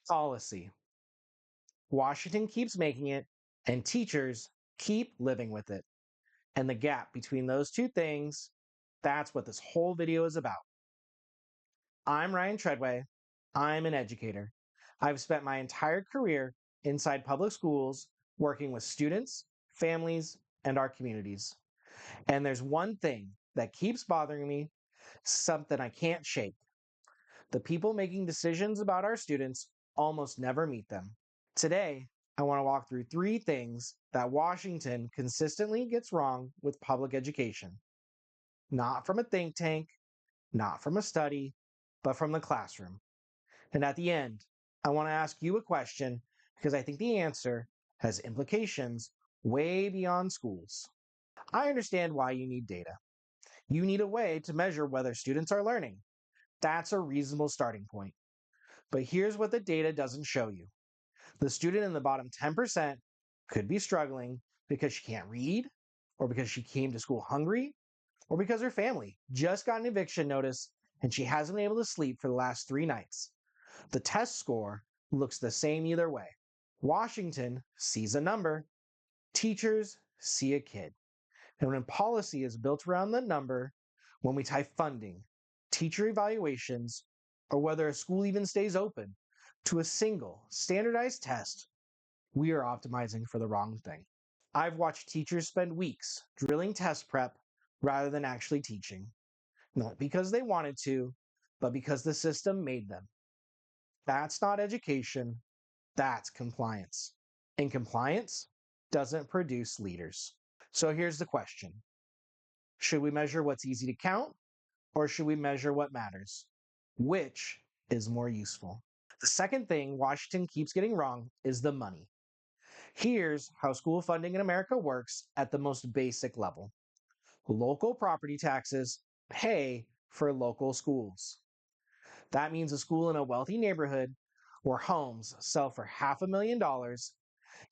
Policy. Washington keeps making it, and teachers keep living with it. And the gap between those two things, that's what this whole video is about. I'm Ryan Treadway. I'm an educator. I've spent my entire career inside public schools working with students, families, and our communities. And there's one thing that keeps bothering me, something I can't shake. The people making decisions about our students almost never meet them. Today, I want to walk through 3 things that Washington consistently gets wrong with public education. Not from a think tank, not from a study, but from the classroom. And at the end, I want to ask you a question because I think the answer has implications way beyond schools. I understand why you need data. You need a way to measure whether students are learning. That's a reasonable starting point. But here's what the data doesn't show you. The student in the bottom 10% could be struggling because she can't read, or because she came to school hungry, or because her family just got an eviction notice and she hasn't been able to sleep for the last 3 nights. The test score looks the same either way. Washington sees a number, teachers see a kid. And when policy is built around the number, when we tie funding, teacher evaluations, or whether a school even stays open to a single standardized test, we are optimizing for the wrong thing. I've watched teachers spend weeks drilling test prep rather than actually teaching, not because they wanted to, but because the system made them. That's not education, that's compliance. And compliance doesn't produce leaders. So here's the question. Should we measure what's easy to count, or should we measure what matters? Which is more useful? The second thing Washington keeps getting wrong is the money. Here's how school funding in America works at the most basic level. Local property taxes pay for local schools. That means a school in a wealthy neighborhood where homes sell for $500,000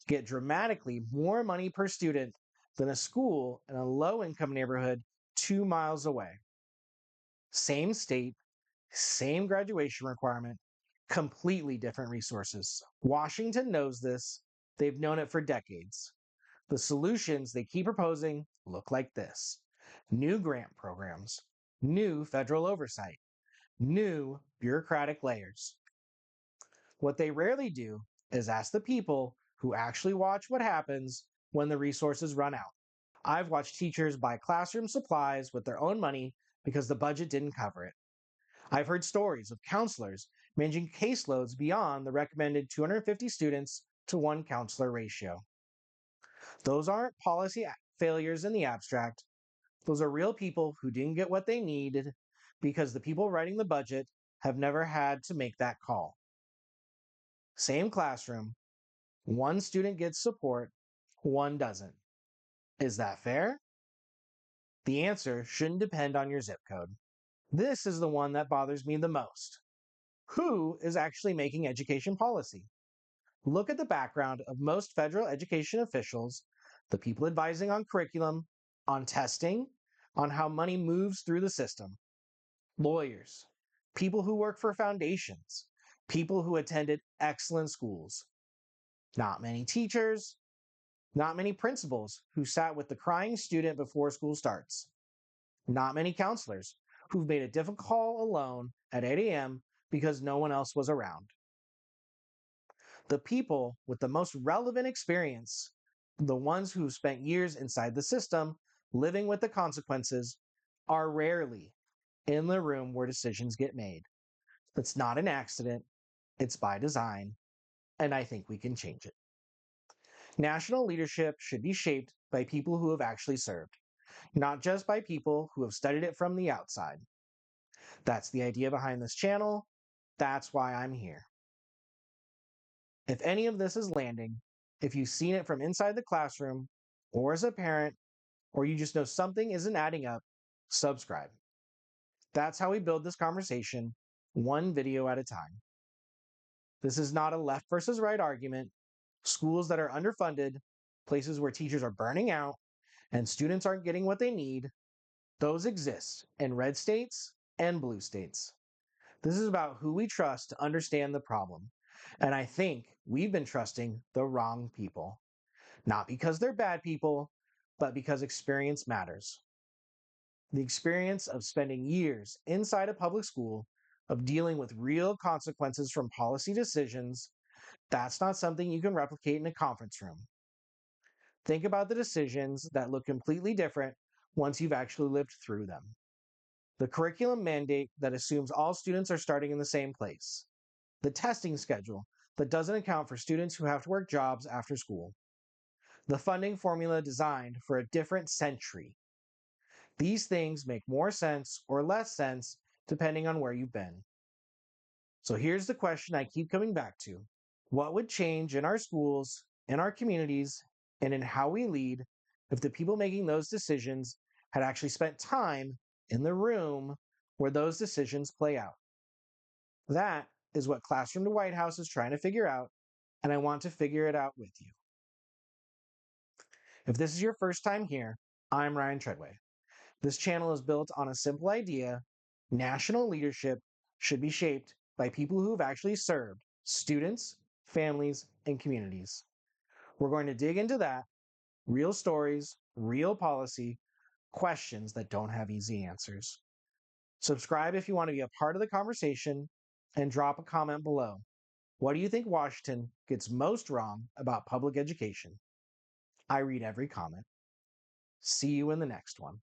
get dramatically more money per student than a school in a low-income neighborhood 2 miles away. Same state, same graduation requirement, completely different resources. Washington knows this. They've known it for decades. The solutions they keep proposing look like this: new grant programs, new federal oversight, new bureaucratic layers. What they rarely do is ask the people who actually watch what happens when the resources run out. I've watched teachers buy classroom supplies with their own money because the budget didn't cover it. I've heard stories of counselors managing caseloads beyond the recommended 250 students to 1 counselor ratio. Those aren't policy failures in the abstract. Those are real people who didn't get what they needed because the people writing the budget have never had to make that call. Same classroom, 1 student gets support, 1 doesn't. Is that fair? The answer shouldn't depend on your zip code. This is the one that bothers me the most. Who is actually making education policy? Look at the background of most federal education officials, the people advising on curriculum, on testing, on how money moves through the system. Lawyers, people who work for foundations, people who attended excellent schools. Not many teachers, not many principals who sat with the crying student before school starts. Not many counselors who've made a difficult call alone at 8 a.m. because no one else was around. The people with the most relevant experience, the ones who've spent years inside the system, living with the consequences, are rarely in the room where decisions get made. It's not an accident, it's by design, and I think we can change it. National leadership should be shaped by people who have actually served, not just by people who have studied it from the outside. That's the idea behind this channel. That's why I'm here. If any of this is landing, if you've seen it from inside the classroom, or as a parent, or you just know something isn't adding up, subscribe. That's how we build this conversation, 1 video at a time. This is not a left versus right argument. Schools that are underfunded, places where teachers are burning out, and students aren't getting what they need, those exist in red states and blue states. This is about who we trust to understand the problem, And I think we've been trusting the wrong people, not because they're bad people, but because experience matters. The experience of spending years inside a public school, of dealing with real consequences from policy decisions, that's not something you can replicate in a conference room. Think about the decisions that look completely different once you've actually lived through them. The curriculum mandate that assumes all students are starting in the same place. The testing schedule that doesn't account for students who have to work jobs after school. The funding formula designed for a different century. These things make more sense or less sense depending on where you've been. So here's the question I keep coming back to. What would change in our schools, in our communities, and in how we lead if the people making those decisions had actually spent time in the room where those decisions play out? That is what Classroom to White House is trying to figure out, and I want to figure it out with you. If this is your first time here, I'm Ryan Treadway. This channel is built on a simple idea: national leadership should be shaped by people who have actually served students, families, and communities. We're going to dig into that: real stories, real policy, questions that don't have easy answers. Subscribe if you want to be a part of the conversation, and drop a comment below. What do you think Washington gets most wrong about public education? I read every comment. See you in the next one.